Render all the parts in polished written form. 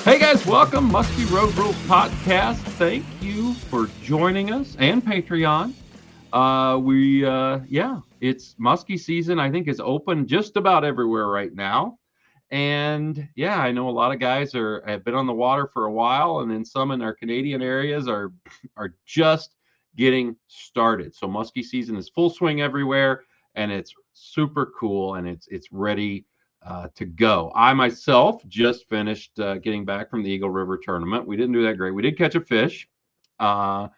Hey guys, welcome Musky Road Rules Podcast. Thank you for joining us and Patreon. It's musky season. I think is open just about everywhere right now. And yeah, I know a lot of guys have been on the water for a while, and then some in our Canadian areas are just getting started. So musky season is full swing everywhere, and it's super cool, and it's ready to go. I myself just finished getting back from the Eagle River tournament. We didn't do that great. We did catch a fish. Uh,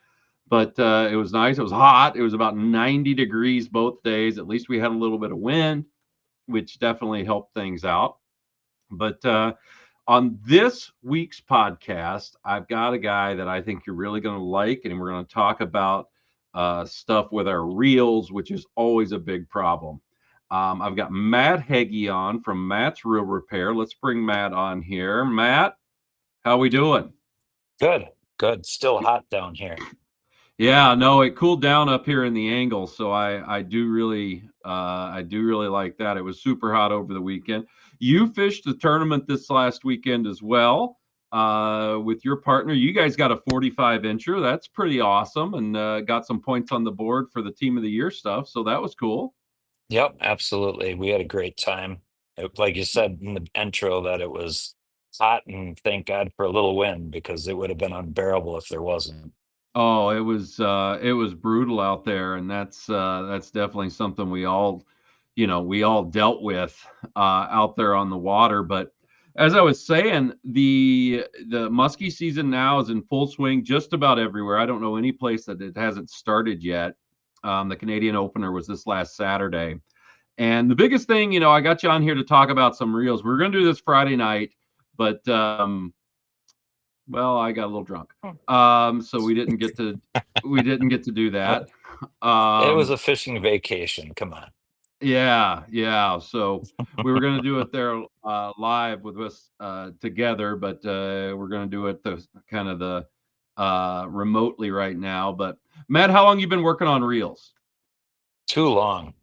but it was nice. It was hot. It was about 90 degrees both days. At least we had a little bit of wind, which definitely helped things out. But on this week's podcast, I've got a guy that I think you're really going to like, and we're going to talk about stuff with our reels, which is always a big problem. I've got Mat Hegy on from Mat's Reel Repair. Let's bring Matt on here. Matt, how we doing? Good, good. Still hot down here. Yeah, no, it cooled down up here in the angle, so I do really like that. It was super hot over the weekend. You fished the tournament this last weekend as well, with your partner. You guys got a 45 incher. That's pretty awesome, and got some points on the board for the team of the year stuff. So that was cool. Yep, absolutely. We had a great time. Like you said in the intro, that it was hot, and thank God for a little wind because it would have been unbearable if there wasn't. Oh, it was brutal out there, and that's definitely something we all dealt with out there on the water. But as I was saying, the muskie season now is in full swing just about everywhere. I don't know any place that it hasn't started yet. The Canadian opener was this last Saturday, and the biggest thing, I got you on here to talk about some reels. We're going to do this Friday night, but well, I got a little drunk. Hmm. So we didn't get to do Uh, that. It was Um, a fishing vacation. Come on. yeah, yeah. So we were going to do it there live with us together, but we're going to do it the remotely right now. But Matt, how long you been working on reels? Too long,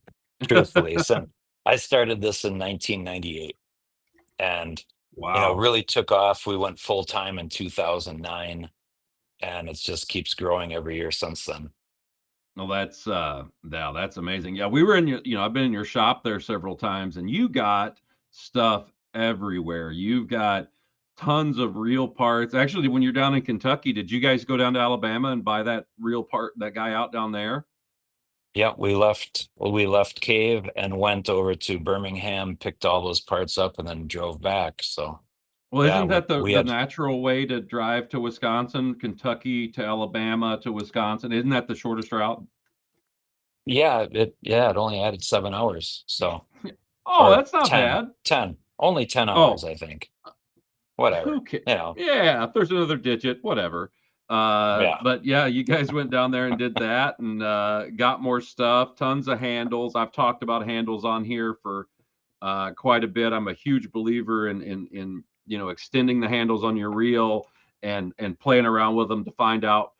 truthfully. Since I started this in 1998 and Wow. really took off. We went full time in 2009, and it just keeps growing every year since then. Well, that's amazing. Yeah, we were in I've been in your shop there several times, and you got stuff everywhere. You've got tons of real parts. Actually, when you're down in Kentucky, did you guys go down to Alabama and buy that real part, that guy out down there? Yeah, we left Cave and went over to Birmingham, picked all those parts up, and then drove back. So Well, yeah, isn't that the we the had natural way to drive to Wisconsin, Kentucky to Alabama to Wisconsin? Isn't that the shortest route? it only added 7 hours. So Oh, or that's not 10, bad. 10, only 10 hours, Oh, I think. Whatever. who cares? You know, Yeah, if there's another digit, whatever. yeah. But yeah, you guys went down there and did that, and got more stuff, tons of handles. I've talked about handles on here for quite a bit. I'm a huge believer in extending the handles on your reel and playing around with them to find out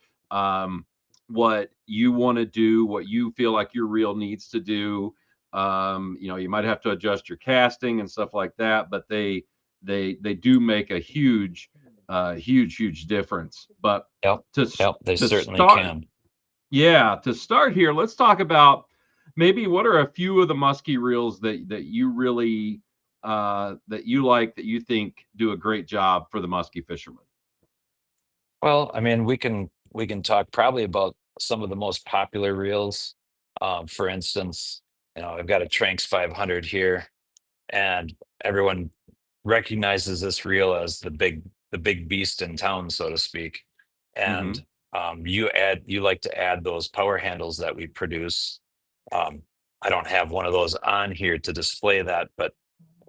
what you want to do, what you feel like your reel needs to do. You might have to adjust your casting and stuff like that, but they do make a huge difference. But Yep. to Yep, they to certainly start, can. yeah, to start here, let's talk about maybe what are a few of the musky reels that you really that you like, that you think do a great job for the musky fisherman. Well, I mean, we can talk probably about some of the most popular reels. For instance, I've got a Tranks 500 here, and everyone recognizes this reel as the big beast in town, so to speak. And Mm-hmm. you like to add those power handles that we produce. Um, I don't have one of those on here to display that, but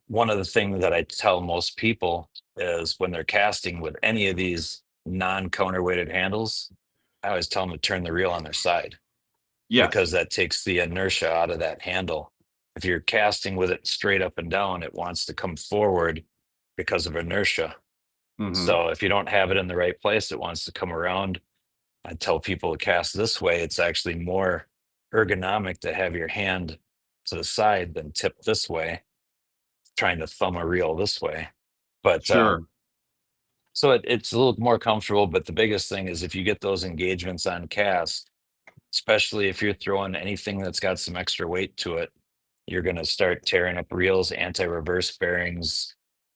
one of the things that I tell most people is when they're casting with any of these non-counterweighted handles, I always tell them to turn the reel on their side because Yes. that takes the inertia out of that handle. If you're casting with it straight up and down, it wants to come forward because of inertia. Mm-hmm. So if you don't have it in the right place, it wants to come around. I tell people to cast this way. It's actually more ergonomic to have your hand to the side than tip this way, trying to thumb a reel this way. But Sure. So it's a little more comfortable, but the biggest thing is if you get those engagements on cast, especially if you're throwing anything that's got some extra weight to it, you're going to start tearing up reels, anti-reverse bearings,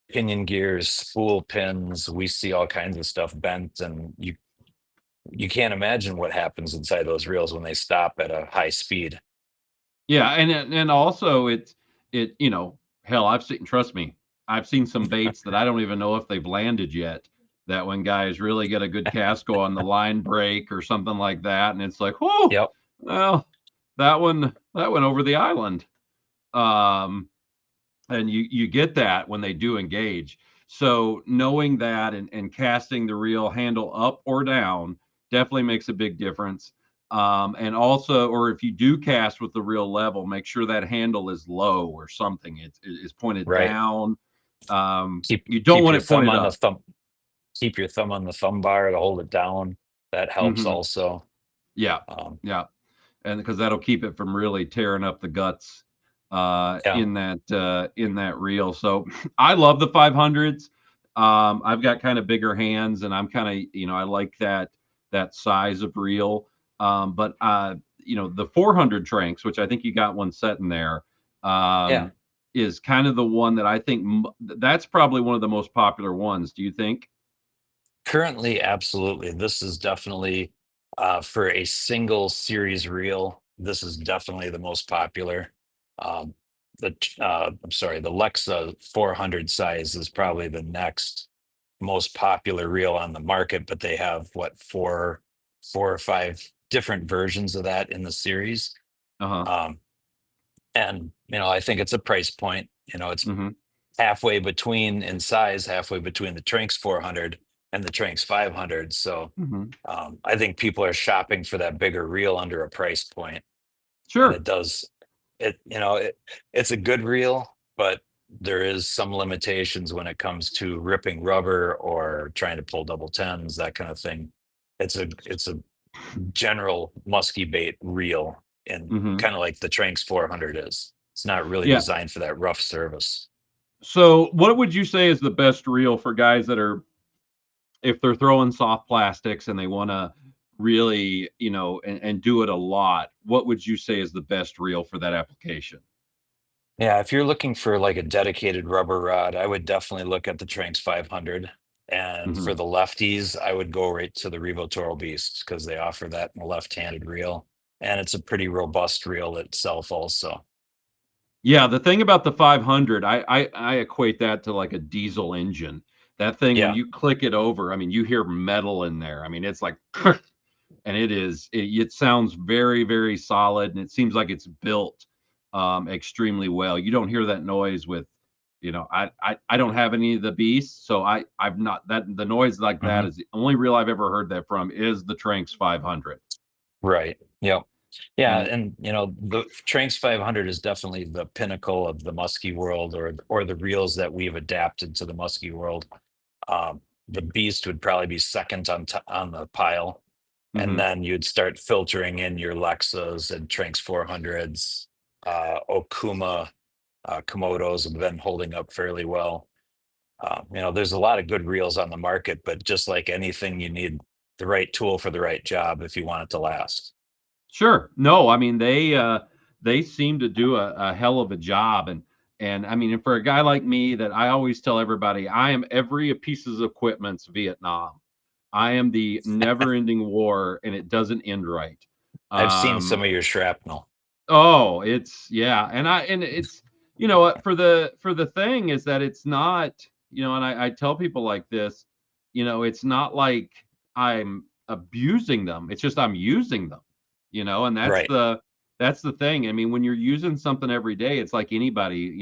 pinion gears, spool pins. We see all kinds of stuff bent, and you can't imagine what happens inside those reels when they stop at a high speed. Yeah, and also hell, I've seen, trust me, I've seen some baits that I don't even know if they've landed yet. That when guys really get a good cast go on the line break or something like that, and it's like, oh, Yep. well, that went over the island. Um, and you get that when they do engage. So knowing that and casting the reel handle up or down definitely makes a big difference. And also, or if you do cast with the reel level, make sure that handle is low or something. It's pointed Right. down. Keep You don't keep want your it thumb pointed on the up. thumb. Keep your thumb on the thumb bar to hold it down. That helps Hmm. also. Yeah, Um, yeah, and because that'll keep it from really tearing up the guts yeah. in that reel. So I love the 500s. I've got kind of bigger hands, and I'm kind of I like that size of reel. But the 400 Tranks, which I think you got one set in there, Yeah. is kind of the one that I think that's probably one of the most popular ones. Do you think? Currently, absolutely. This is definitely for a single series reel. This is definitely the most popular. Um, I'm sorry, the Lexa 400 size is probably the next most popular reel on the market, but they have what four or five different versions of that in the series. Uh huh. Um, and I think it's a price point. It's Mm-hmm. halfway between in size, halfway between the Trinx 400 and the Trinx 500. So Mm-hmm. I think people are shopping for that bigger reel under a price point, and Sure. it does it. It's a good reel, but there is some limitations when it comes to ripping rubber or trying to pull double tens, that kind of thing. It's a general musky bait reel, and Mm-hmm. kind of like the Tranx 400 is. It's not really Yeah. designed for that rough service. So, what would you say is the best reel for guys that are, if they're throwing soft plastics and they want to really, and do it a lot? What would you say is the best reel for that application? Yeah, if you're looking for like a dedicated rubber rod, I would definitely look at the Tranx 500. And Hmm. for the lefties, I would go right to the Revo Toro Beast because they offer that in a left-handed reel, and it's a pretty robust reel itself, also. Yeah, the thing about the 500, I equate that to like a diesel engine. That thing, when Yeah, you click it over, I mean, you hear metal in there. I mean, it's like, and it sounds very, very solid, and it seems like it's built extremely well. You don't hear that noise with, I don't have any of the beasts, so I've not that the noise like that hmm, is the only reel I've ever heard that from is the Tranx 500. right. Yep. Yeah, And and the Tranx 500 is definitely the pinnacle of the musky world, or the reels that we've adapted to the musky world. The Beast would probably be second on the pile, and mhm. then you'd start filtering in your Lexas and Tranx 400s. Okuma Komodos have been holding up fairly well. There's a lot of good reels on the market, but just like anything, you need the right tool for the right job if you want it to last. Sure. No, I mean they seem to do a hell of a job, and I mean, and for a guy like me, that I always tell everybody, I am every piece of equipment's Vietnam. I am the never-ending war, and it doesn't end right. I've seen Um, some of your shrapnel. oh, it's yeah, and it's for the thing is that it's not, and I tell people like this, it's not like I'm abusing them. It's just I'm using them, and Right, that's the thing. I mean, when you're using something every day, it's like anybody,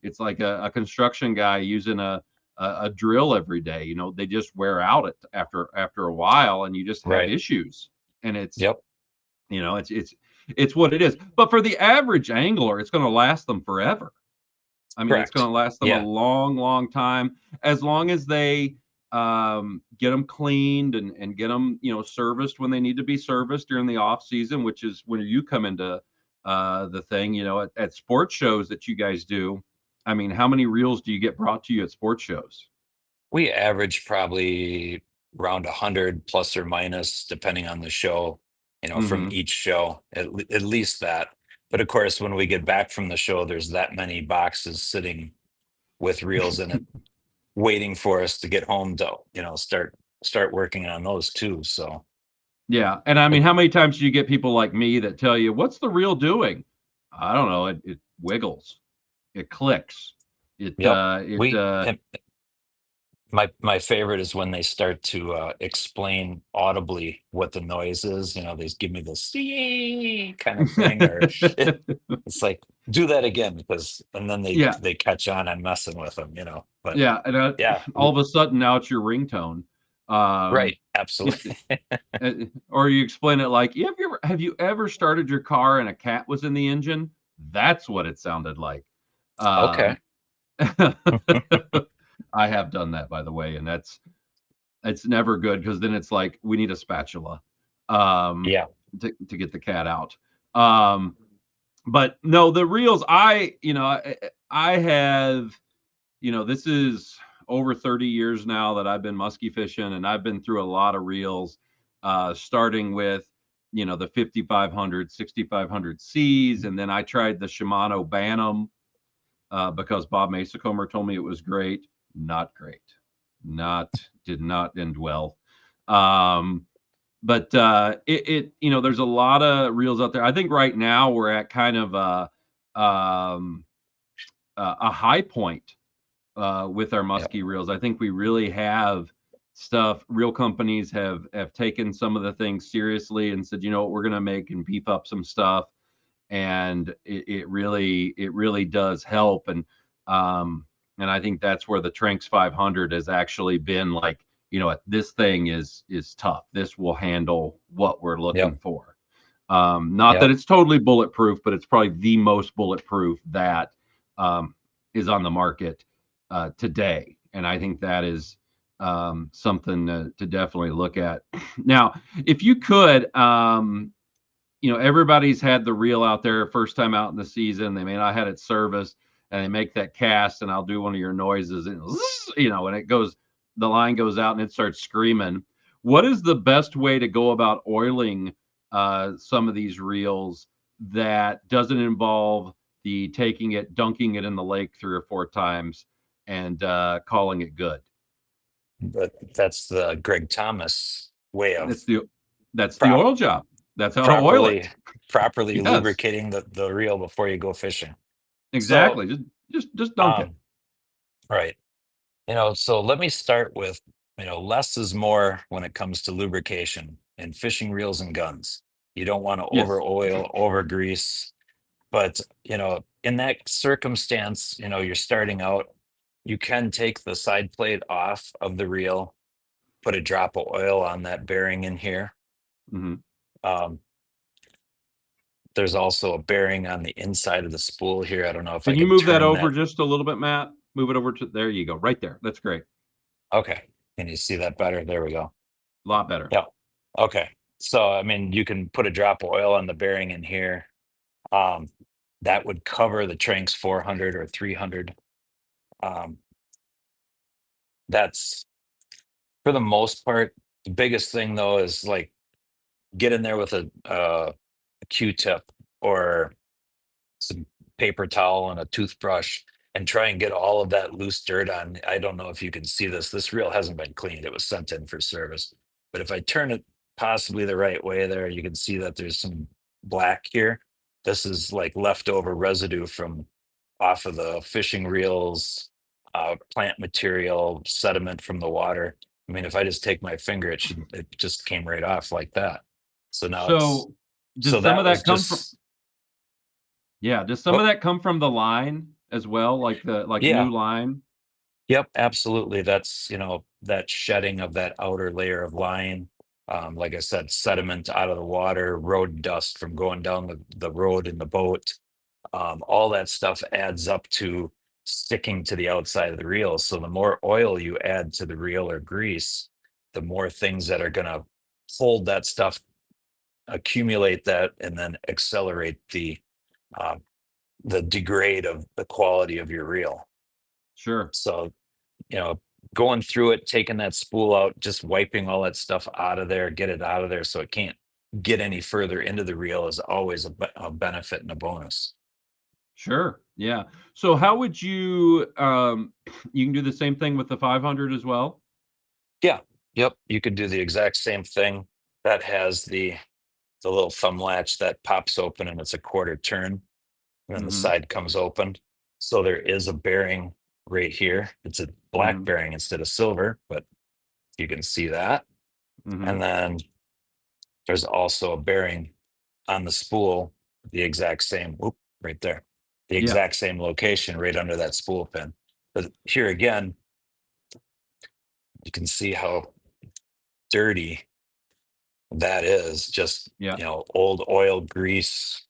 it's like a construction guy using a drill every day. They just wear out it after a while, and you just have right. issues. And Yep, it's what it is. But for the average angler, it's going to last them forever. I mean, it's going correct. to last them a Yeah, long, long time, as long as they get them cleaned and get them, serviced when they need to be serviced during the off season, which is when you come into the thing. At sports shows that you guys do. I mean, how many reels do you get brought to you at sports shows? We average probably around 100 plus or minus, depending on the show, from Mm-hmm. each show, at least that. But of course, when we get back from the show, there's that many boxes sitting with reels in it, waiting for us to get home to, start working on those too. So, Yeah, and I mean, but how many times do you get people like me that tell you, "What's the reel doing?" I don't know. It wiggles, it clicks, it yep, uh, it we uh, and my favorite is when they start to explain audibly what the noise is. They give me this kind of thing, or it, it's like, do that again, because and then they yeah, they catch on. I'm messing with them, But yeah, and yeah, all of a sudden now it's your ringtone. right, It, absolutely. or you explain it like, have you ever started your car and a cat was in the engine? That's what it sounded like. Okay. Um, I have done that, by the way, and it's never good because then it's like we need a spatula um, Yeah. to get the cat out. Um, but no, the reels. I have this is over 30 years now that I've been musky fishing, and I've been through a lot of reels, starting with the 5500, 6500 Cs, and then I tried the Shimano Bantam because Bob Masacomer told me it was great. Not great. Not did not end well. Um, but there's a lot of reels out there. I think right now we're at kind of a high point with our Yeah. musky reels. I think we really have stuff. Real companies have taken some of the things seriously and said, what, we're going to make and beef up some stuff, and it really does help. And I think that's where the Tranx 500 has actually been like, this thing is tough. This will handle what we're looking Yep. for. Not that Yep. it's totally bulletproof, but it's probably the most bulletproof that um, is on the market today. And I think that is something to definitely look at. Now, if you could, everybody's had the reel out there first time out in the season. They may not had it serviced, and they make that cast, and I'll do one of your noises, and and it goes, the line goes out, and it starts screaming. What is the best way to go about oiling some of these reels that doesn't involve the taking it, dunking it in the lake 3 or 4 times, and calling it good? But that's the Gregg Thomas way of That's the that's the prop oil job. That's how to oil properly it. properly Yes, lubricating the reel before you go fishing. So, exactly. Just dunk it. um, right. So let me start with, less is more when it comes to lubrication and fishing reels and guns. You don't want to over Yes. oil, over grease. But, in that circumstance, you're starting out, you can take the side plate off of the reel, put a drop of oil on that bearing in here. Hmm. Um, there's also a bearing on the inside of the spool here. I don't know if I Can you can move that turn over that. just a little bit, Matt? Move it over to there. You go, right there. That's great. Okay. Can you see that better? There we go. A lot better. Yep. Okay. So, I mean, you can put a drop of oil on the bearing in here. Um, that would cover the Tranx 400 or 300. Um, that's for the most part. The biggest thing though is like get in there with a Q-tip or some paper towel and a toothbrush and try and get all of that loose dirt on. I don't know if you can see this. This reel hasn't been cleaned. It was sent in for service. But if I turn it possibly the right way there, you can see that there's some black here. This is like leftover residue from off of the fishing reels, plant material, sediment from the water. I mean, if I just take my finger, it just came right off like that. So now So, does some that of was that come from? just, Yeah, does some oh, of that come from the line as well, like yeah. new line? Yep, absolutely. That's, that shedding of that outer layer of line. Like I said, sediment out of the water, road dust from going down the road in the boat. All that stuff adds up to sticking to the outside of the reel. So the more oil you add to the reel or grease, the more things that are going to hold that stuff, accumulate that, and then accelerate uh, the degrade of the quality of your reel. Sure. So, going through it, taking that spool out, just wiping all that stuff out of there, get it out of there so it can't get any further into the reel is always a benefit and a bonus. Sure. Yeah. So how would you you can do the same thing with the 500 as well? Yeah. Yep. You could do the exact same thing. That has the little thumb latch that pops open and it's a quarter turn, and then the Mhm. side comes open. So there is a bearing right here. It's a black Mhm. bearing instead of silver, but you can see that. And Mhm. then there's also a bearing on the spool, the exact same, whoop, right there, the Yeah. exact same location right under that spool pin. But here again, you can see how dirty that is. Just, Yeah. old oil, grease,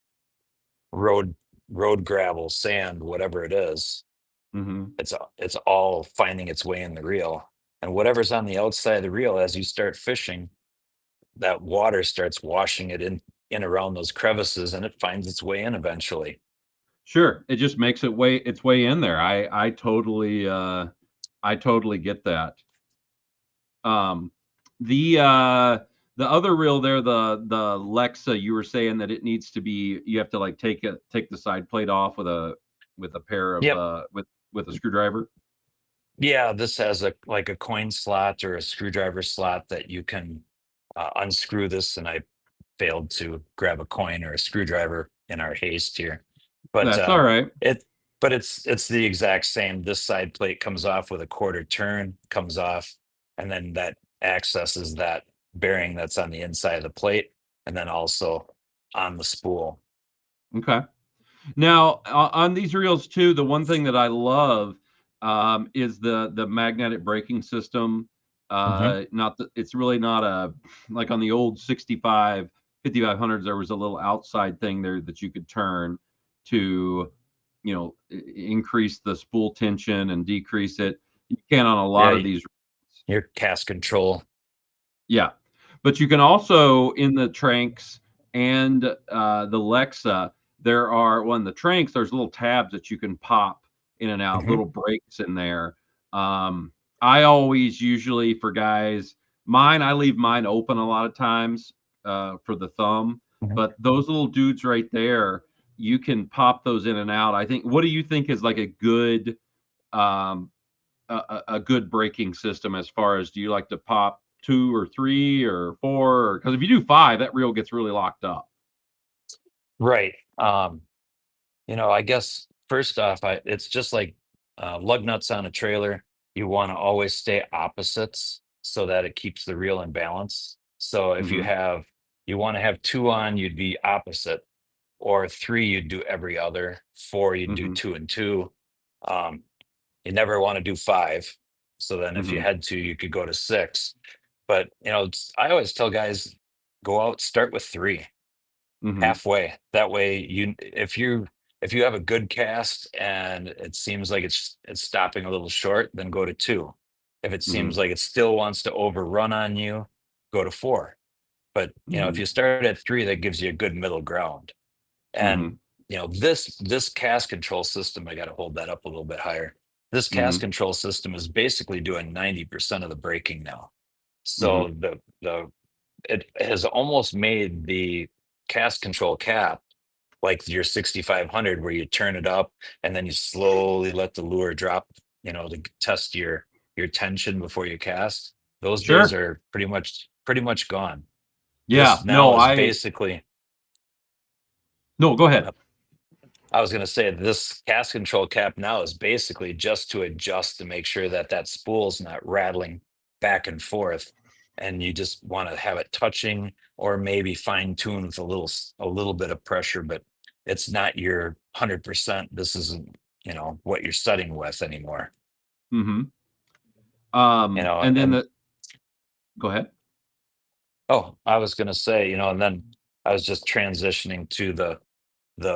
road road gravel, sand, whatever it is. Mhm. It's all finding its way in the reel. And whatever's on the outside of the reel, as you start fishing, that water starts washing it in around those crevices, and it finds its way in eventually. Sure. It just makes its way in there. I totally get that. Um the other reel there, the Lexa, you were saying that it needs to be, you have to like take the side plate off with a pair of Yep. with a screwdriver. Yeah, this has a like a coin slot or a screwdriver slot that you can unscrew this, and I failed to grab a coin or a screwdriver in our haste here. But That's all right. it but it's the exact same. This side plate comes off with a quarter turn, comes off, and then that accesses that bearing that's on the inside of the plate, and then also on the spool. Okay. Now, on these reels too, the one thing that I love is the magnetic braking system. Hmm. Not that it's really not a like on the old 65 5500s. There was a little outside thing there that you could turn to, increase the spool tension and decrease it. You can on a Yeah, lot of these. your cast control. Yeah, but you can also in the Tranks and the Lexa, there are well, in the Tranks, there's little tabs that you can pop in and out, Hmm. little breaks in there. I always usually for guys, I leave mine open a lot of times for the thumb, but those little dudes right there, you can pop those in and out. I think. What do you think is like um, a good braking system as far as, do you like to pop two or three or four? Because if you do five, that reel gets really locked up. Right. I guess first off, it's just like lug nuts on a trailer. You want to always stay opposites so that it keeps the reel in balance. So if Hmm. you want to have two on, you'd be opposite, or three, you'd do every other, four, you'd do Hmm. two and two. Um, you never want to do five. So then if you Hmm. had to, you could go to six. But, I always tell guys, go out, start with three Hmm. halfway. That way, if you have a good cast and it seems like it's stopping a little short, then go to two. If it Hmm. seems like it still wants to overrun on you, go to four. But if Hmm. you start at three, that gives you a good middle ground. And Hmm. this cast control system, I got to hold that up a little bit higher. This cast Hmm. control system is basically doing 90% of the braking now. Hmm. So the it has almost made the cast control cap like your 6500, where you turn it up and then you slowly let the lure drop, to test your tension before you cast. Those days Sure. are pretty much gone. Yeah. This now is No, go ahead. I was going to say, this cast control cap now is basically just to adjust to make sure that that spool's not rattling back and forth, and you just want to have it touching, or maybe fine tune with a little bit of pressure, but it's not your 100%. This isn't what you're studying with anymore. Hmm. And then And go ahead. oh, I was going to say, and then I was just transitioning to the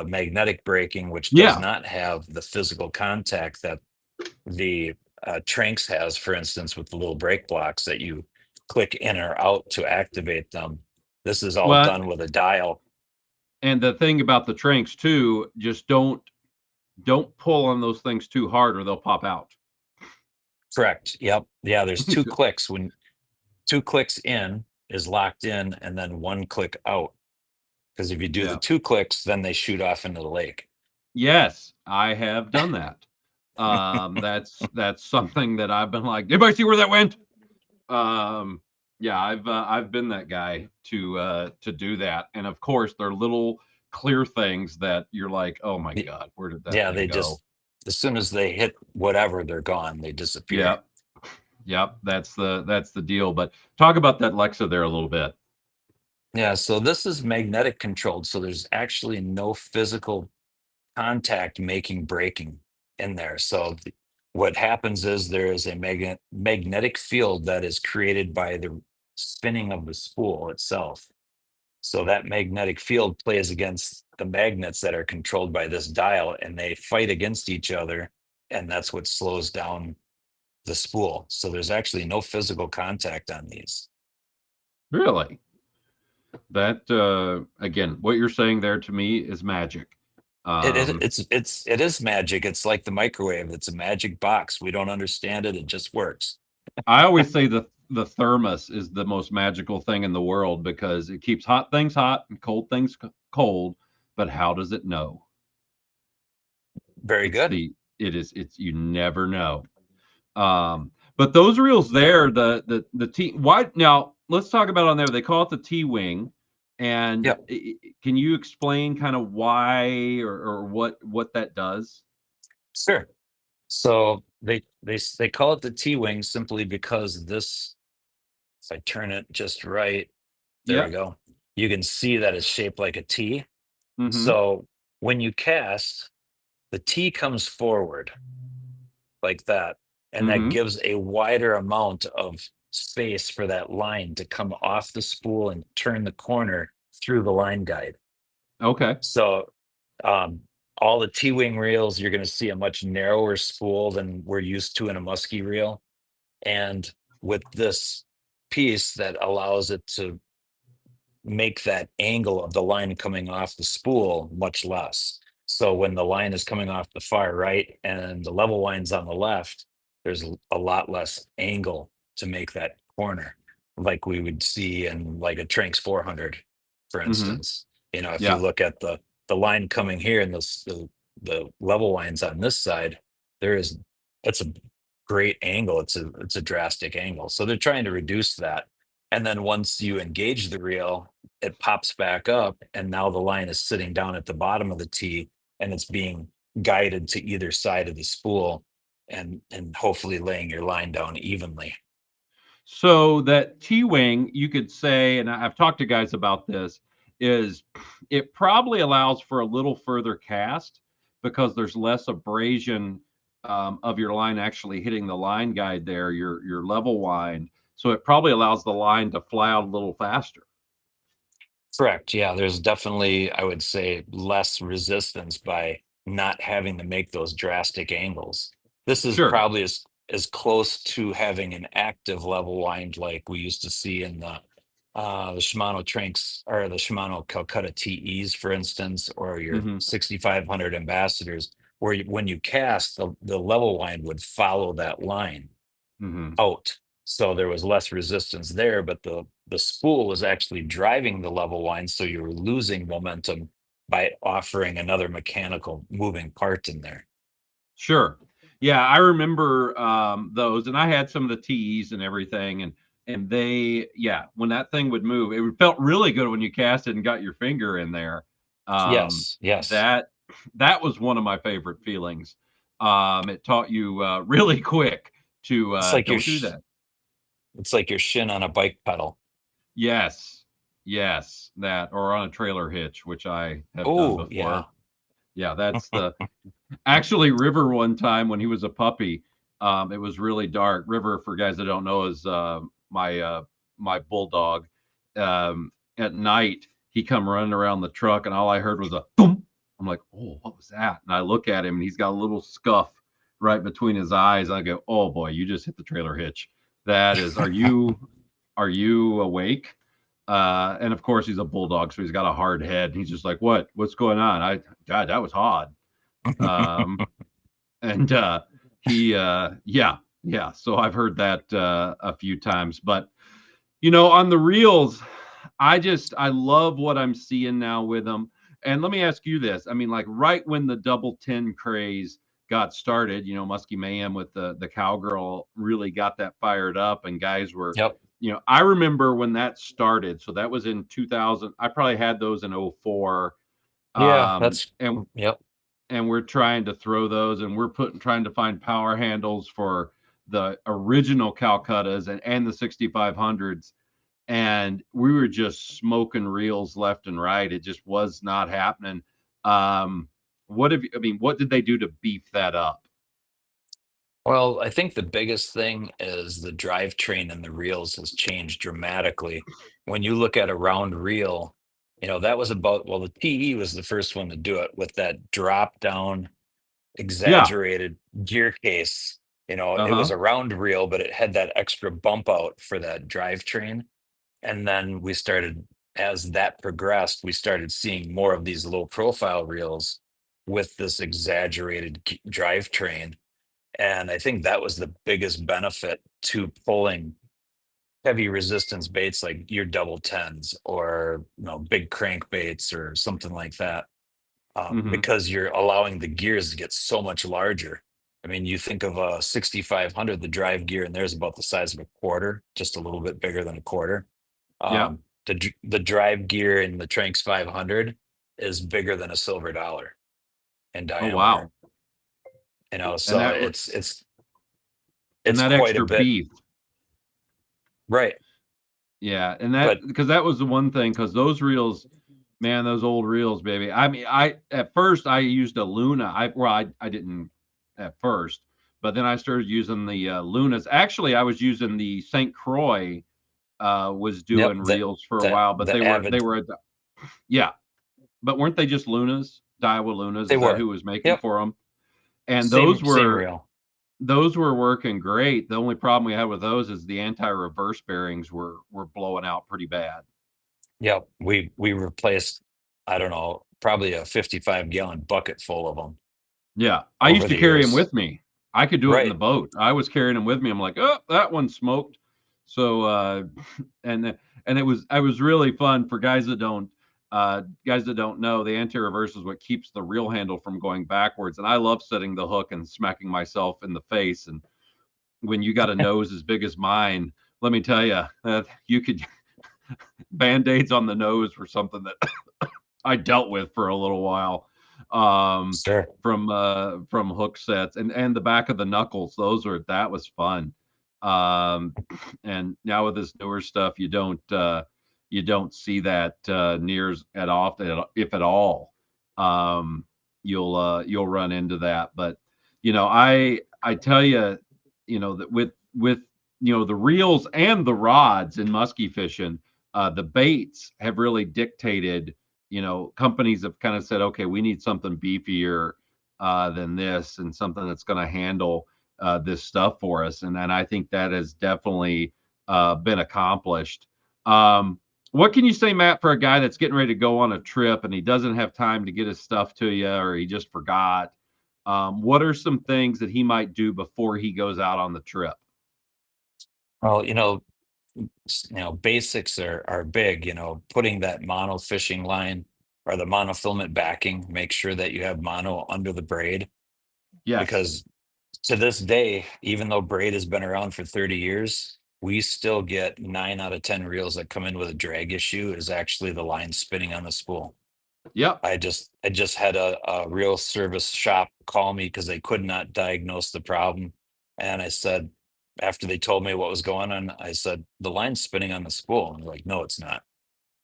magnetic braking, which does Yeah. not have the physical contact that the Tranks has, for instance, with the little brake blocks that you click in or out to activate them. This is all Well, done with a dial. and the thing about the Tranks too, just don't pull on those things too hard or they'll pop out. Correct. Yep. Yeah. There's two clicks. When two clicks in is locked in, and then one click out. Because if you do the Yeah. two clicks, then they shoot off into the lake. Yes, I have done that. That's something that I've been like, anybody see where that went? Um, yeah, I've been that guy to do that, and of course, they're little clear things that you're like, oh my Y- god, where did that Yeah, thing they go? just as soon as they hit whatever, they're gone. They disappear. Yep, yep, that's the deal. But talk about that Lexa there a little bit. Yeah, so this is magnetic controlled. So there's actually no physical contact making braking in there. So what happens is there is a magnetic field that is created by the spinning of the spool itself. So that magnetic field plays against the magnets that are controlled by this dial, and they fight against each other, and that's what slows down the spool. So there's actually no physical contact on these. Really, that again, what you're saying there to me is magic. It Um, it is magic. It's like the microwave. It's a magic box. We don't understand it. It just works. I always say the thermos is the most magical thing in the world because it keeps hot things hot and cold things cold. But how does it know? Very It's good. the it is it's you never know. But those reels there, the T. Why now? Let's talk about on there. They call it the T wing, and Yep. can you explain kind of why or what that does? Sure. So they call it the T-wing simply because this, if I turn it just right, there we Yep. go. You can see that it's shaped like a T. Mm-hmm. So when you cast, the T comes forward like that, and that Mm-hmm. gives a wider amount of space for that line to come off the spool and turn the corner through the line guide. Okay. So um, all the T-wing reels, you're going to see a much narrower spool than we're used to in a musky reel. And with this piece that allows it to make that angle of the line coming off the spool much less. So when the line is coming off the far right and the level line's on the left, there's a lot less angle to make that corner, like we would see in like a Tranks 400, for Mm-hmm. instance. You know, if you Yeah. look at the line coming here and the level lines on this side, there is that's a great angle. It's a drastic angle. So they're trying to reduce that. And then once you engage the reel, it pops back up, and now the line is sitting down at the bottom of the tee, and it's being guided to either side of the spool, and hopefully laying your line down evenly. So that T wing, you could say, and I've talked to guys about this, is it probably allows for a little further cast because there's less abrasion of your line actually hitting the line guide there, your level wind. So it probably allows the line to fly out a little faster. Correct. Yeah, there's definitely, I would say, less resistance by not having to make those drastic angles. This is Sure. probably as close to having an active level wind like we used to see in the Shimano Tranks or the Shimano Calcutta TEs, for instance, or your Hmm. 6500 Ambassadors, where when you cast, the level wind would follow that line Hmm. out. So there was less resistance there, but the spool was actually driving the level line, so you were losing momentum by offering another mechanical moving part in there. Sure. Yeah, I remember those, and I had some of the TEs and everything, and they, yeah, when that thing would move, it felt really good when you cast it and got your finger in there. Um, Yes, yes. that that was one of my favorite feelings. It taught you really quick to It's like don't do that. it's like your shin on a bike pedal. Yes, yes, that or on a trailer hitch, which I have done Oh, yeah. before. Yeah, that's the actually, River one time when he was a puppy, it was really dark. River, for guys that don't know, is my bulldog. At night, he come running around the truck, and all I heard was a thump. I'm like, oh, what was that? And I look at him, and he's got a little scuff right between his eyes. I go, oh boy, you just hit the trailer hitch. That is, are you awake? And of course, he's a bulldog, so he's got a hard head. And he's just like, what's going on? God, that was hard. Um, and he yeah, Yeah, so I've heard that a few times, but on the reels, I love what I'm seeing now with them. And let me ask you this: I mean, like right when the double 10 craze got started, Musky Mayhem with the cowgirl really got that fired up, and guys were, Yep. I remember when that started. So that was in 2000. I probably had those in '04, Yeah, um, that's and yep. and we're trying to throw those, and we're trying to find power handles for the original Calcuttas and the 6500s, and we were just smoking reels left and right. It just was not happening. Um, what did they do to beef that up? Well, I think the biggest thing is the drivetrain and the reels has changed dramatically. When you look at a round reel, that was about, well, the TE was the first one to do it with that drop down Yeah. exaggerated gear case. It was Uh-huh. a round reel, but it had that extra bump out for that drivetrain. And then as that progressed, we started seeing more of these low profile reels with this exaggerated drivetrain. And I think that was the biggest benefit to pulling heavy resistance baits like your double tens or big crankbaits or something like that, Hmm. because you're allowing the gears to get so much larger. I mean, you think of a 6500, the drive gear, and there's about the size of a quarter, just a little bit bigger than a quarter. Yeah. The drive gear in the Tranks 500 is bigger than a silver dollar in Oh diameter. wow. And So that it's that quite a extra bit, beef. right? Yeah, and that But because that was the one thing, because those reels, man, those old reels, baby. I mean, I at first I used a Luna. I didn't at first, but then I started using the Lunas. Actually, I was using the St. Croix, was yep, doing reels for a the while, but the they avid were yeah, but weren't they just Lunas? Daiwa Lunas, they is that were. who was making Yep, for them? And same reel. those were working great. The only problem we had with those is the anti-reverse bearings were blowing out pretty bad. Yep, we replaced, I don't know, probably a 55-gallon bucket full of them Yeah, I over used to the carry them years. with me. I could do it in the Right. boat. I was carrying them with me. I'm like, oh, that one smoked. So, and and it was really fun for guys that don't know. The anti-reverse is what keeps the reel handle from going backwards. And I love setting the hook and smacking myself in the face. And when you got a nose as big as mine, let me tell you, you could band-aids on the nose were something that I dealt with for a little while, Sure. from hook sets and the back of the knuckles. That was fun. Um, and now with this newer stuff, you don't see that near at often, if at all. Um, you'll run into that, but I tell you, that with the reels and the rods in musky fishing, the baits have really dictated. Companies have kind of said, okay, we need something beefier than this, and something that's going to handle this stuff for us. And I think that has definitely been accomplished. What can you say, Matt, for a guy that's getting ready to go on a trip and he doesn't have time to get his stuff to you, or he just forgot? What are some things that he might do before he goes out on the trip? Well, basics are big. Putting that mono fishing line or the monofilament backing. Make sure that you have mono under the braid, Yes. because to this day, even though braid has been around for 30 years, we still get 9 out of 10 reels that come in with a drag issue is actually the line spinning on the spool. Yep. I just had a real service shop call me because they could not diagnose the problem. And I said, after they told me what was going on, I said, the line's spinning on the spool. And they're like, no, it's not.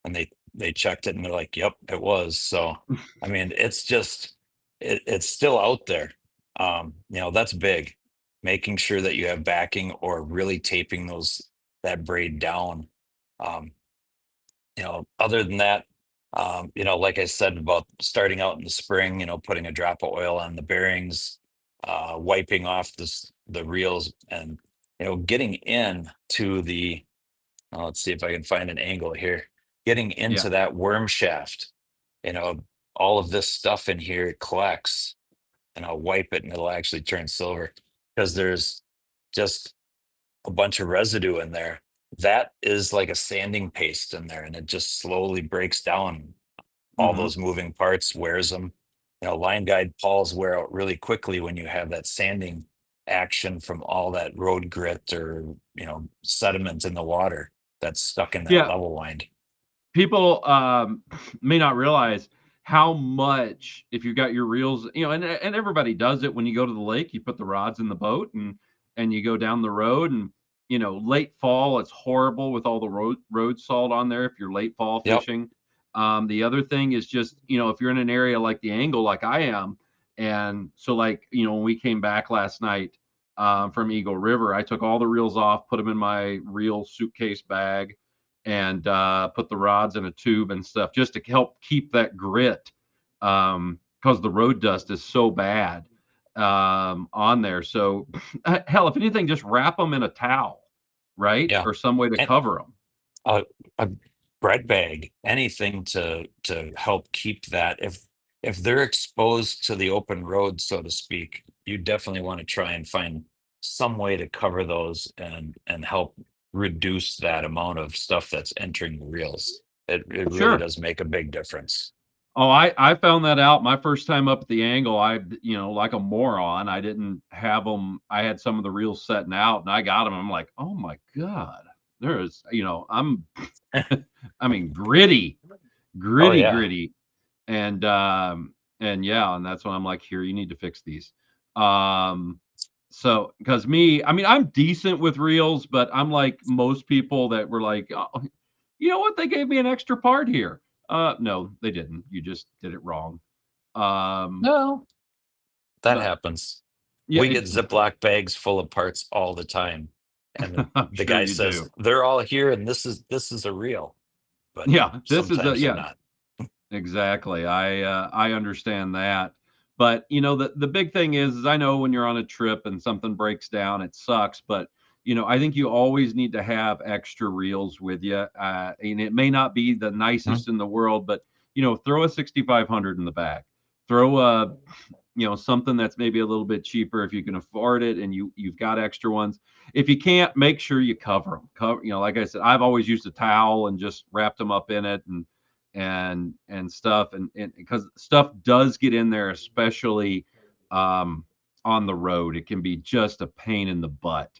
And they checked it and they're like, yep, it was. So I mean, it's just it's still out there. That's big. Making sure that you have backing or really taping that braid down. Um, other than that, like I said about starting out in the spring, putting a drop of oil on the bearings, wiping off the reels, and getting in to the. Let's see if I can find an angle here. Getting Yeah. into that worm shaft, you know, all of this stuff in here collects, and I'll wipe it, and it'll actually turn silver because there's just a bunch of residue in there. That is like a sanding paste in there, and it just slowly breaks down all Hmm. those moving parts, wears them. Line guide pawls wear out really quickly when you have that sanding action from all that road grit or sediment in the water that's stuck in that Yeah, level wind. people may not realize how much if you've got your reels, and everybody does it when you go to the lake. You put the rods in the boat and you go down the road, and late fall it's horrible with all the road salt on there if you're late fall Yep. fishing. The other thing is just if you're in an area like the Angle, like I am, and so like when we came back last night from Eagle River, I took all the reels off, put them in my reel suitcase bag, and put the rods in a tube and stuff just to help keep that grit, because the road dust is so bad on there. So, hell, if anything, just wrap them in a towel, right? Yeah. Or some way to And cover them. a bread bag, anything to help keep that. If they're exposed to the open road, so to speak, you definitely want to try and find some way to cover those and help reduce that amount of stuff that's entering the reels. It really Sure. does make a big difference. Oh, I found that out my first time up at the Angle. I, like a moron, I didn't have them. I had some of the reels setting out, and I got them. I'm like, oh my god, there's, I mean, gritty, Oh gritty, yeah. gritty. And yeah, and that's when I'm like, here, you need to fix these. um so because me, I mean, I'm decent with reels, but I'm like most people that were like, oh, you know what, they gave me an extra part here. No, they didn't, you just did it wrong. um No, that but happens. yeah, We get Ziploc bags full of parts all the time. And I'm the sure guy you says, do. they're all here and this is a reel. But Yeah, this is a, sometimes they're yeah. not. Exactly. I understand that. But the big thing is I know when you're on a trip and something breaks down, it sucks. But I think you always need to have extra reels with you. And it may not be the Mhm. nicest in the world, but throw a 6500 in the back. Throw a something that's maybe a little bit cheaper if you can afford it, and you've got extra ones. If you can't, make sure you cover them. Cover, like I said, I've always used a towel and just wrapped them up in it, and stuff, and because stuff does get in there, especially on the road, it can be just a pain in the butt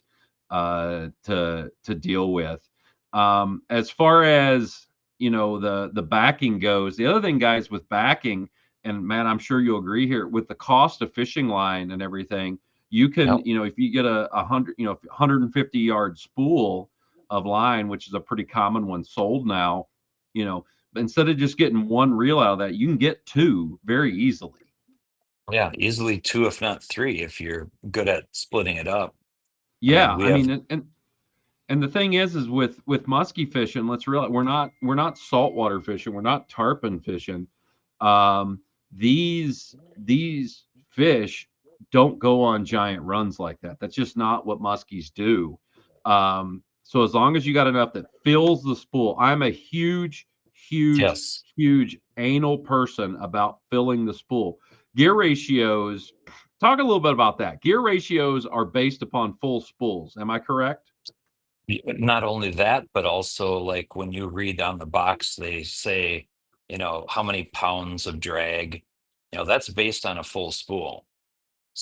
to deal with. As far as the backing goes, the other thing, guys, with backing, and man, I'm sure you'll agree here, with the cost of fishing line and everything, you can, Yep. if you get a hundred, 150-yard spool of line, which is a pretty common one sold now, you know, instead of just getting one reel out of that, you can get two very easily. Yeah, easily two, if not three, if you're good at splitting it up. I mean, Yeah, we I have, mean, and the thing is with musky fishing, let's realize we're not saltwater fishing, we're not tarpon fishing. Um, these fish don't go on giant runs like that. That's just not what muskies do. So as long as you got enough that fills the spool, I'm a huge, huge, yes. huge anal person about filling the spool. Gear ratios. Talk a little bit about that. Gear ratios are based upon full spools. Am I correct? Not only that, but also like when you read on the box, they say, how many pounds of drag, that's based on a full spool.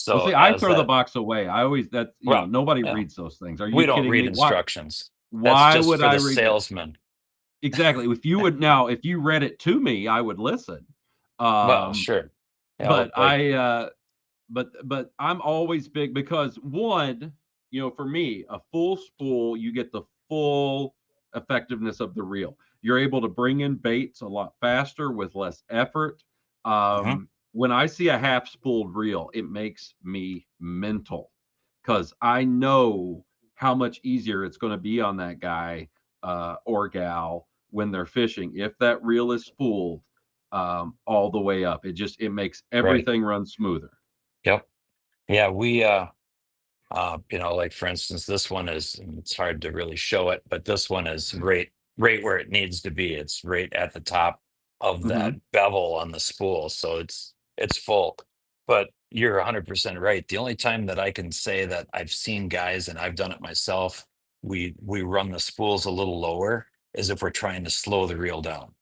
Well, So see, I as throw the that, box away. I always that well, nobody yeah, reads those things. Are you we don't kidding read me? Why? instructions. That's Why just would for I the read that? salesman. Exactly. If you read it to me, I would listen. Well, Um, sure. but Like, but I'm always big because one, for me, a full spool, you get the full effectiveness of the reel. You're able to bring in baits a lot faster with less effort. mhm, When I see a half spooled reel, it makes me mental because I know how much easier it's going to be on that guy or gal when they're fishing if that reel is spooled all the way up. It makes right. everything run smoother. Yep. Yeah, like for instance, this one is, and it's hard to really show it, but this one is right where it needs to be. It's right at the top of that Hmm. bevel on the spool. So it's full. But you're 100% right. The only time that I can say that I've seen guys, and I've done it myself, we run the spools a little lower, is if we're trying to slow the reel down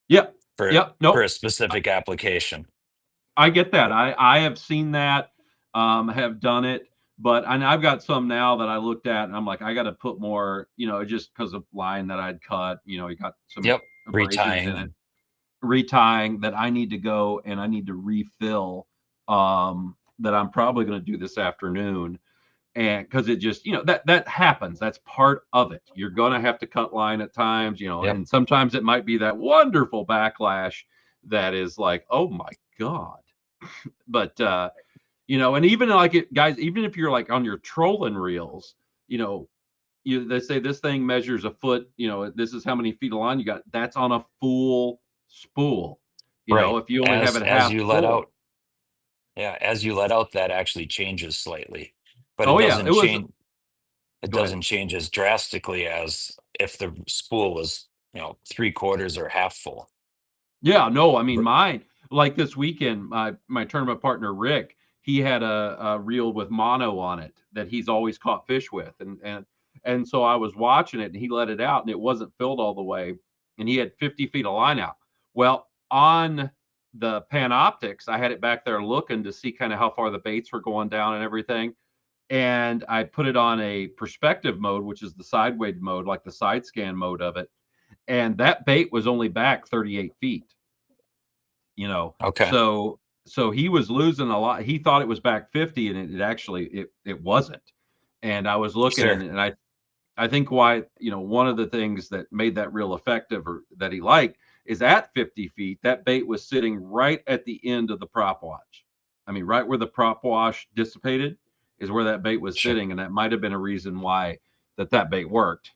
Yep. for Yep. Nope. a specific application. I get that. But I have seen that, have done it, but and I've got some now that I looked at and I'm like, I got to put more, just because of line that I'd cut, you got some yep, abrasions in retying it, and retying that I need to go and I need to refill. That I'm probably going to do this afternoon, and because it just, that happens. That's part of it. You're going to have to cut line at times, yep, and sometimes it might be that wonderful backlash that is like, oh my god. But and even like it, guys, even if you're like on your trolling reels, you know, they say this thing measures a foot, this is how many feet of line you got. That's on a full spool. right. If you only have As it half you let full. out, yeah, as you let out, that actually changes slightly, but Oh yeah, it was. it Go ahead. doesn't change as drastically as if the spool was, three quarters or half full. Yeah, no, I mean R- mine. Like this weekend, my tournament partner Rick, he had a reel with mono on it that he's always caught fish with, and so I was watching it, and he let it out, and it wasn't filled all the way, and he had 50 feet of line out. Well, on the Panoptics, I had it back there looking to see kind of how far the baits were going down and everything, and I put it on a perspective mode, which is the sideways mode, like the side scan mode of it, and that bait was only back 38 feet. you know Okay, so so he was losing a lot. He thought it was back 50, and it actually it wasn't. And I was looking, and, sure. and I think why, one of the things that made that real effective, or that he liked, is at 50 feet that bait was sitting right at the end of the prop wash. I mean, right where the prop wash dissipated is where that bait was Sure. sitting, and that might have been a reason why that bait worked.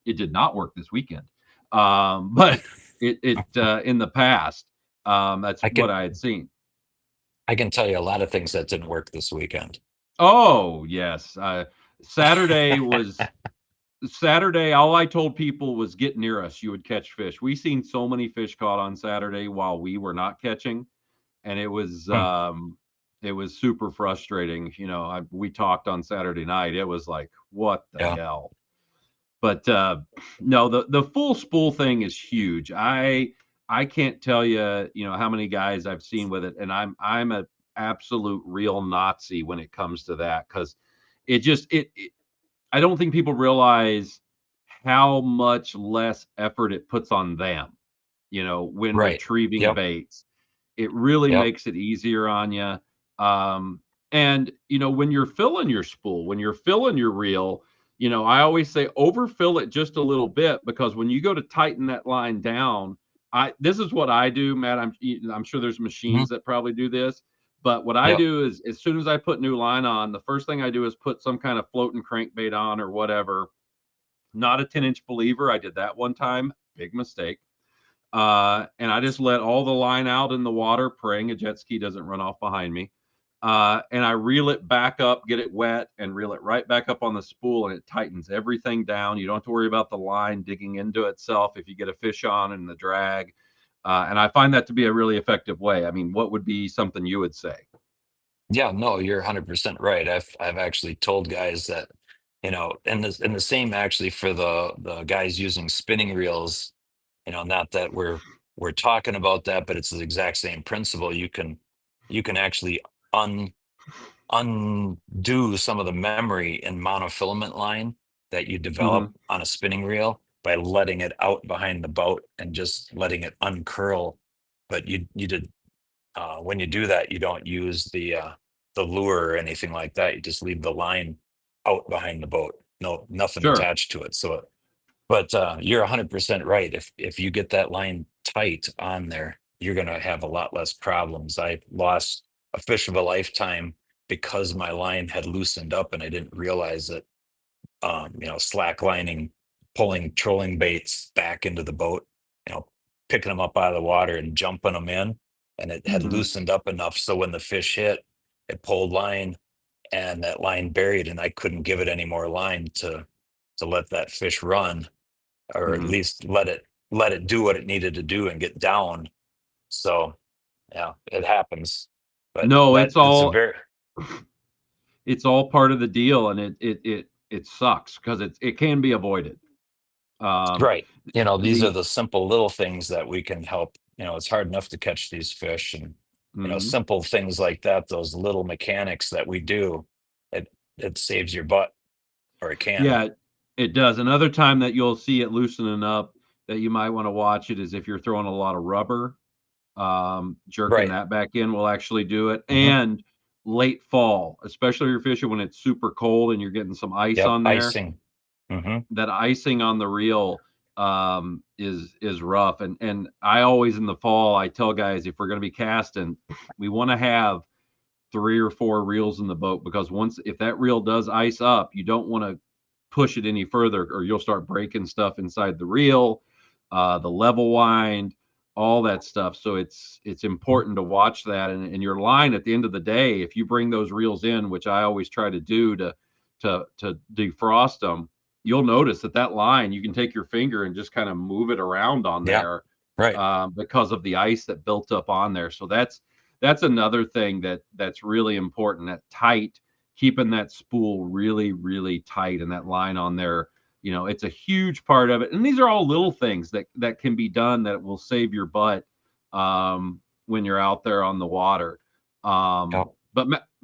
It did not work this weekend, but it in the past, that's I what can I had seen. I can tell you a lot of things that didn't work this weekend. Oh yes, Saturday was Saturday. All I told people was get near us, you would catch fish. We seen so many fish caught on Saturday while we were not catching, and Hmm. it was super frustrating. We talked on Saturday night. It was like, what the Yeah. hell? But no, the full spool thing is huge. I can't tell you, how many guys I've seen with it, and I'm a absolute real Nazi when it comes to that, because it just it I don't think people realize how much less effort it puts on them, when Right. retrieving Yep. baits. It really Yep. makes it easier on you. And when you're filling your spool, when you're filling your reel, I always say overfill it just a little bit, because when you go to tighten that line down, this is what I do, Matt. I'm sure there's Mhm. machines that probably do this, but what I Yep. do is, as soon as I put new line on, the first thing I do is put some kind of floating crankbait on or whatever. Not a 10-inch believer. I did that one time. Big mistake. And I just let all the line out in the water, praying a jet ski doesn't run off behind me. And I reel it back up, get it wet, and reel it right back up on the spool, and it tightens everything down. You don't have to worry about the line digging into itself if you get a fish on and the drag. And I find that to be a really effective way. I mean, what would be something you would say? Yeah, no, you're 100% right. I've actually told guys that, and the same actually for the guys using spinning reels, not that we're talking about that, but it's the exact same principle. You can actually un undo some of the memory in monofilament line that you develop Mm-hmm. on a spinning reel by letting it out behind the boat and just letting it uncurl. But you did when you do that, you don't use the lure or anything like that. You just leave the line out behind the boat. No, nothing Sure. attached to it. So, but you're 100% right. If you get that line tight on there, you're gonna have a lot less problems. I lost a fish of a lifetime because my line had loosened up and I didn't realize it. Slacklining, pulling trolling baits back into the boat, picking them up out of the water and jumping them in, and it had Mm-hmm. loosened up enough so when the fish hit, it pulled line and that line buried, and I couldn't give it any more line to let that fish run, or at Mm-hmm. least let it do what it needed to do and get down. So yeah, it happens. But No, that it's all part of the deal, and it sucks because it can be avoided. Um, right. These are the the simple little things that we can help. It's hard enough to catch these fish, and mhm. simple things like that, those little mechanics that we do, it saves your butt, or it can. Yeah, it does. Another time that you'll see it loosening up that you might want to watch it is if you're throwing a lot of rubber. Jerking Right. that back in will actually do it. Hmm. And late fall, especially if you're fishing when it's super cold and you're getting some ice Yep. on there, Icing. Hmm. that icing on the reel is rough. And I always in the fall I tell guys if we're going to be casting, we want to have 3 or 4 reels in the boat because once if that reel does ice up, you don't want to push it any further or you'll start breaking stuff inside the reel, the level wind, all that stuff. So it's important to watch that. And your line at the end of the day, if you bring those reels in, which I always try to do to defrost them, you'll notice that line you can take your finger and just kind of move it around on Yeah. there Right. because of the ice that built up on there. So that's another thing that's really important. That tight, keeping that spool really tight and that line on there. It's a huge part of it. And these are all little things that can be done that will save your butt when you're out there on the water. Yep.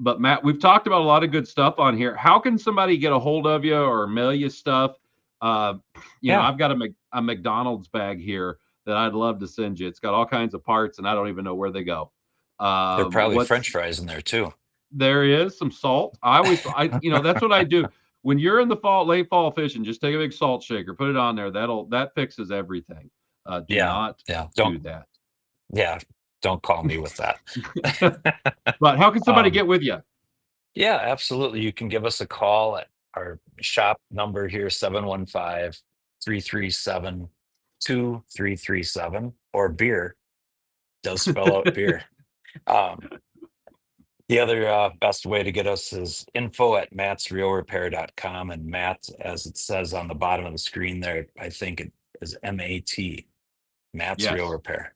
But Matt, we've talked about a lot of good stuff on here. How can somebody get a hold of you or mail you stuff? Uh, Yeah. I've got a McDonald's bag here that I'd love to send you. It's got all kinds of parts, and I don't even know where they go. There are probably What's French fries in there too. there is some salt. That's what I do when you're in the late fall fishing. Just take a big salt shaker, put it on there. That fixes everything. Do Yeah. not Yeah. do that. Yeah. Don't call me with that. But how can somebody um, get with you? yeah, absolutely. You can give us a call at our shop number here, 715-337-2337, or beer does spell out beer. Um, the other best way to get us is info@matsreelrepair.com. And Matt, as it says on the bottom of the screen there, I think it is MAT, Matt's Reel Yes. Repair.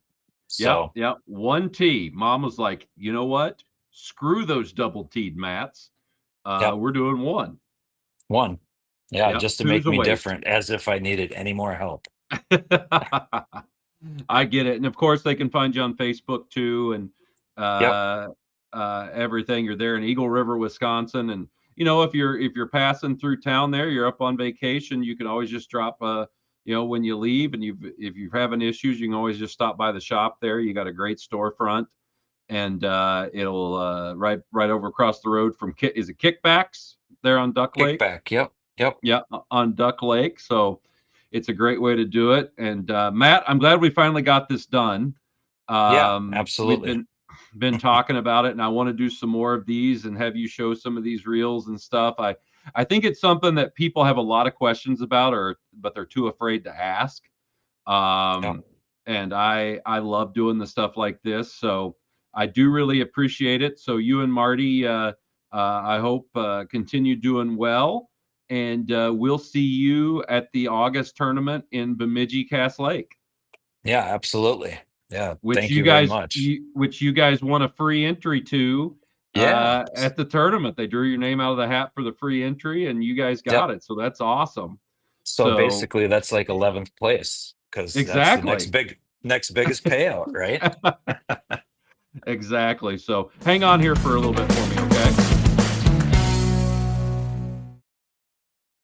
Yep. So, Yep. 1T. Mom was like, you know what? Screw those double T'd mats. yep, We're doing one. one. Yeah, Yep. just to Two's make a me waste. different, as if I needed any more help. I get it. And of course, they can find you on Facebook too, and Yep, uh, everything. You're there in Eagle River, Wisconsin, and if you're passing through town there, you're up on vacation. You can always just drop, when you leave, and if you're having issues, you can always just stop by the shop there. You got a great storefront, and it'll right over across the road from is it Kickbacks there on Duck Lake? kickback. Yep, yep. Yeah, on Duck Lake. So it's a great way to do it. And Matt, I'm glad we finally got this done. Yeah, We've absolutely. been talking about it, and I want to do some more of these and have you show some of these reels and stuff. I think it's something that people have a lot of questions about, but they're too afraid to ask. Yep. And I love doing the stuff like this, so I do really appreciate it. So you and Marty, I hope continue doing well, and we'll see you at the August tournament in Bemidji Cass Lake, Yeah, absolutely. Yeah, which thank you you very guys much. which you guys won a free entry to Yeah. at the tournament. They drew your name out of the hat for the free entry, and you guys Yep. got it. So that's awesome. So So basically that's like 11th place, because that's the next exactly. biggest payout, right? Exactly. So hang on here for a little bit for me.